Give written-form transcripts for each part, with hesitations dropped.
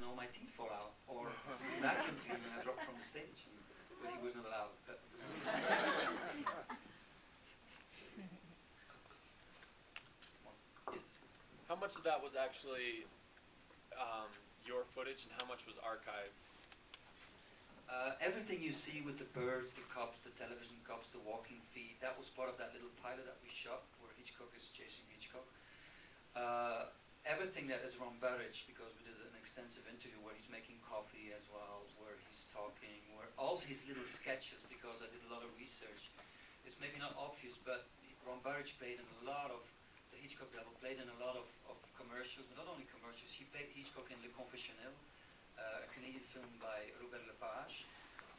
all my teeth fall out, or vacuum cleaner and I drop from the stage, but he wasn't allowed. Yes. How much of that was actually your footage, and how much was archived? Everything you see with the birds, the cops, the television cops, the walking feet, that was part of that little pilot that we shot where Hitchcock is chasing Hitchcock. Everything that is Ron Burridge, because we did an extensive interview where he's making coffee as well, where he's talking, where all his little sketches, because I did a lot of research, it's maybe not obvious, but Ron Burridge played in a lot of, the Hitchcock devil played in a lot of commercials, but not only commercials, he played Hitchcock in Le Confessionnel, a Canadian film by Robert Lepage,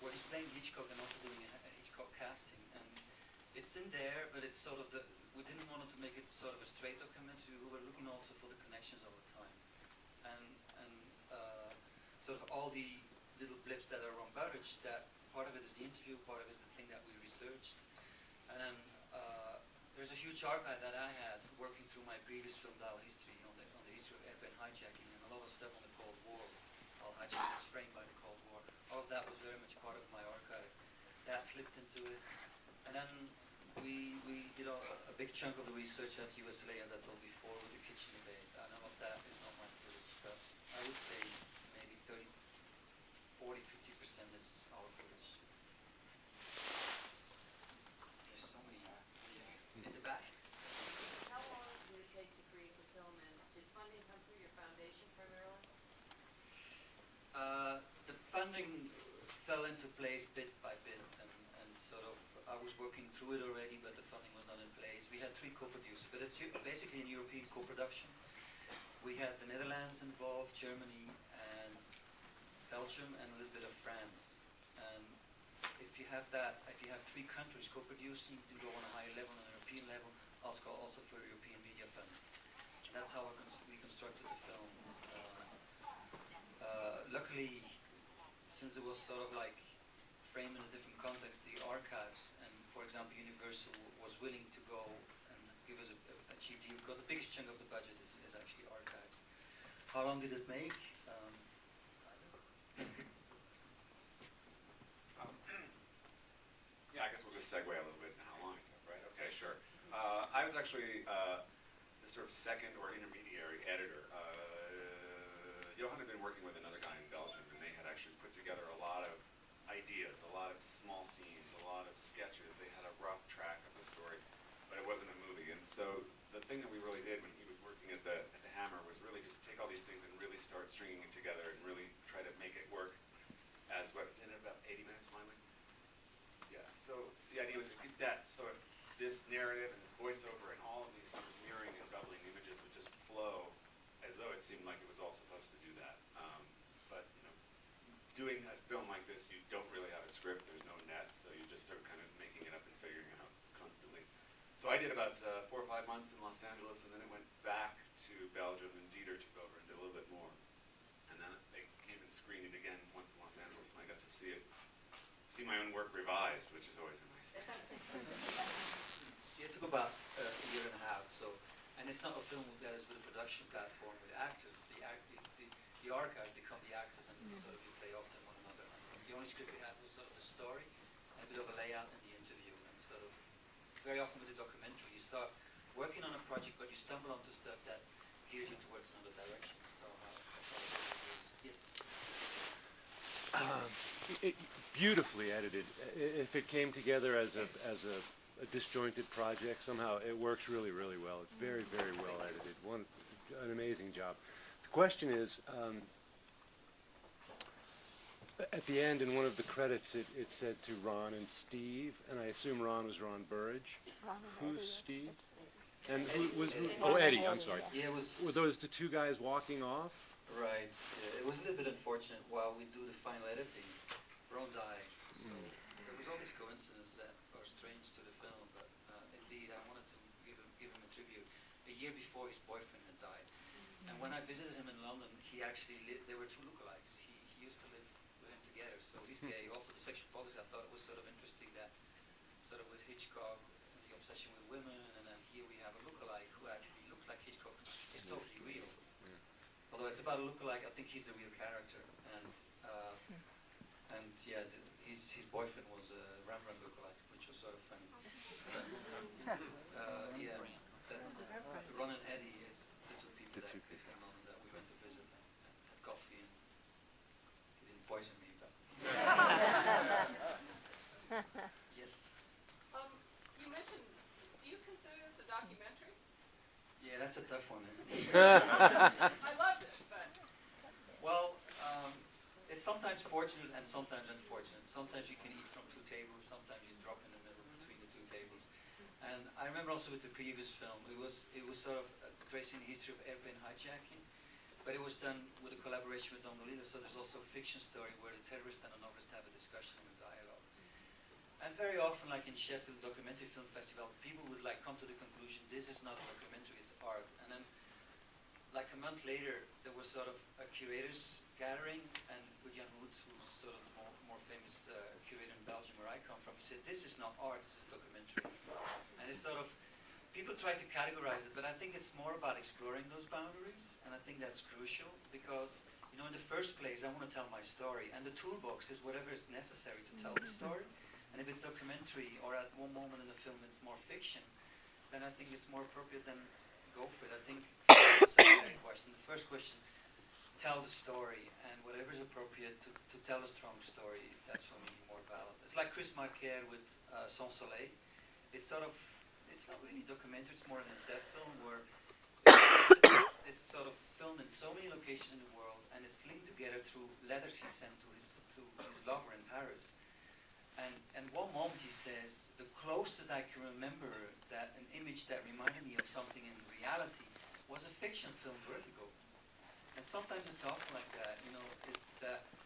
where he's playing Hitchcock and also doing a Hitchcock casting. And it's in there, but it's sort of we didn't want to make it sort of a straight documentary. We were looking also for the connections all the time. And sort of all the little blips that are on Burridge, that part of it is the interview, part of it is the thing that we researched. And then there's a huge archive that I had working through my previous film, Dial History, on the history of airplane hijacking, and a lot of stuff on the Cold War. How hijacking was framed by the Cold War. All of that was very much part of my archive. That slipped into it. And then we did a big chunk of the research at USLA, as I told before, with the kitchen debate. None of that is not my footage, but I would say maybe 30, 40, 50% is our footage. There's so many in the back. How long did it take to create the film, and did funding come through your foundation primarily? The funding fell into place bit by bit, and sort of I was working through it already, but the funding was not in place. We had 3 co-producers, but it's basically an European co-production. We had the Netherlands involved, Germany, and Belgium, and a little bit of France. And if you have 3 countries co-producing, you can go on a higher level, on a European level, also for European Media Fund. And that's how we constructed the film. Luckily, since it was sort of like framed in a different context, the archives, and for example Universal was willing to go and give us a cheap deal, because the biggest chunk of the budget is actually archived. How long did it make? Yeah, I guess we'll just segue a little bit in how long it took, right? Okay, sure. I was actually the sort of second or intermediary editor. Johan had been working with another guy in Belgium, and they had actually put together a lot of ideas, a lot of small scenes, a lot of sketches. They had a rough track of the story, but it wasn't a movie. And so the thing that we really did when he was working at the Hammer was really just take all these things and really start stringing it together and really try to make it work as what, in about 80 minutes finally? Yeah, so the idea was to get that, so this narrative and this voiceover and all of these sort of mirroring and doubling images would just flow as though it seemed like it was all supposed to do that. But you know, doing a film like this, you don't really have a script, there's no net, so you just start kind of making it up and figuring it out constantly. So I did about 4 or 5 months in Los Angeles, and then it went back to Belgium, and Dieter took over and did a little bit more. And then they came and screened it again once in Los Angeles, and I got to see my own work revised, which is always a nice thing. It took about a year and a half, so, and it's not a film that is with a production platform with actors. The archive become the actors, and sort of you play off them one another. And the only script we had was sort of the story, and a bit of a layout in the interview, and sort of very often with the documentary, you start working on a project, but you stumble onto stuff that gears you towards another direction. So that's how it is. Yes. Beautifully edited. If it came together as a disjointed project, somehow it works really, really well. It's very, very well edited. An amazing job. The question is, at the end in one of the credits it said to Ron and Steve, and I assume Ron was Ron Burridge. Who's Steve? And Eddie, I'm sorry. Yeah, were those the 2 guys walking off? Right. Yeah, it was a little bit unfortunate while we do the final editing. Ron died. So there was all these coincidences that are strange to the film, but indeed I wanted to give him a tribute. A year before his boyfriend had died. And when I visited him in London, he actually lived, there were 2 lookalikes. He used to live with him together, so he's gay. Also the sexual politics, I thought it was sort of interesting that sort of with Hitchcock, the obsession with women, and then here we have a lookalike who actually looks like Hitchcock. It's totally real. Although it's about a lookalike, I think he's the real character. yeah, his boyfriend was a Rembrandt lookalike, which was sort of funny. Yeah, that's Ron and Eddie is the two people The two that people. came on that we went to visit and had coffee, and he didn't poison me, but yes, You mentioned, do you consider this a documentary? yeah, that's a tough one, isn't it? I loved it, but. Well, it's sometimes fortunate and sometimes unfortunate. Sometimes you can eat from two tables, sometimes you drop in the middle between the two tables. And I remember also with the previous film, it was sort of tracing the history of airplane hijacking, but it was done with a collaboration with Don DeLillo, so there's also a fiction story where the terrorist and the novelist have a discussion and a dialogue. And very often, like in Sheffield Documentary Film Festival, people would like come to the conclusion, this is not a documentary, it's art. And then like a month later, there was sort of a curators gathering, and with Jan Hoed, who's sort of the more famous curator in Belgium where I come from, he said, this is not art, this is documentary. And it's sort of, people try to categorize it, but I think it's more about exploring those boundaries, and I think that's crucial, because, you know, in the first place, I want to tell my story, and the toolbox is whatever is necessary to tell the story. And if it's documentary, or at one moment in the film it's more fiction, then I think it's more appropriate than go for it. I think the secondary question, the first question, tell the story, and whatever is appropriate to tell a strong story, that's for me more valid. It's like Chris Marker with Sans Soleil. It's sort of, it's not really documentary, it's more an SF film where it's sort of filmed in so many locations in the world, and it's linked together through letters he sent to his lover in Paris. And one moment he says, the closest I can remember that an image that reminded me of something in reality was a fiction film, Vertigo. And sometimes it's often like that, you know,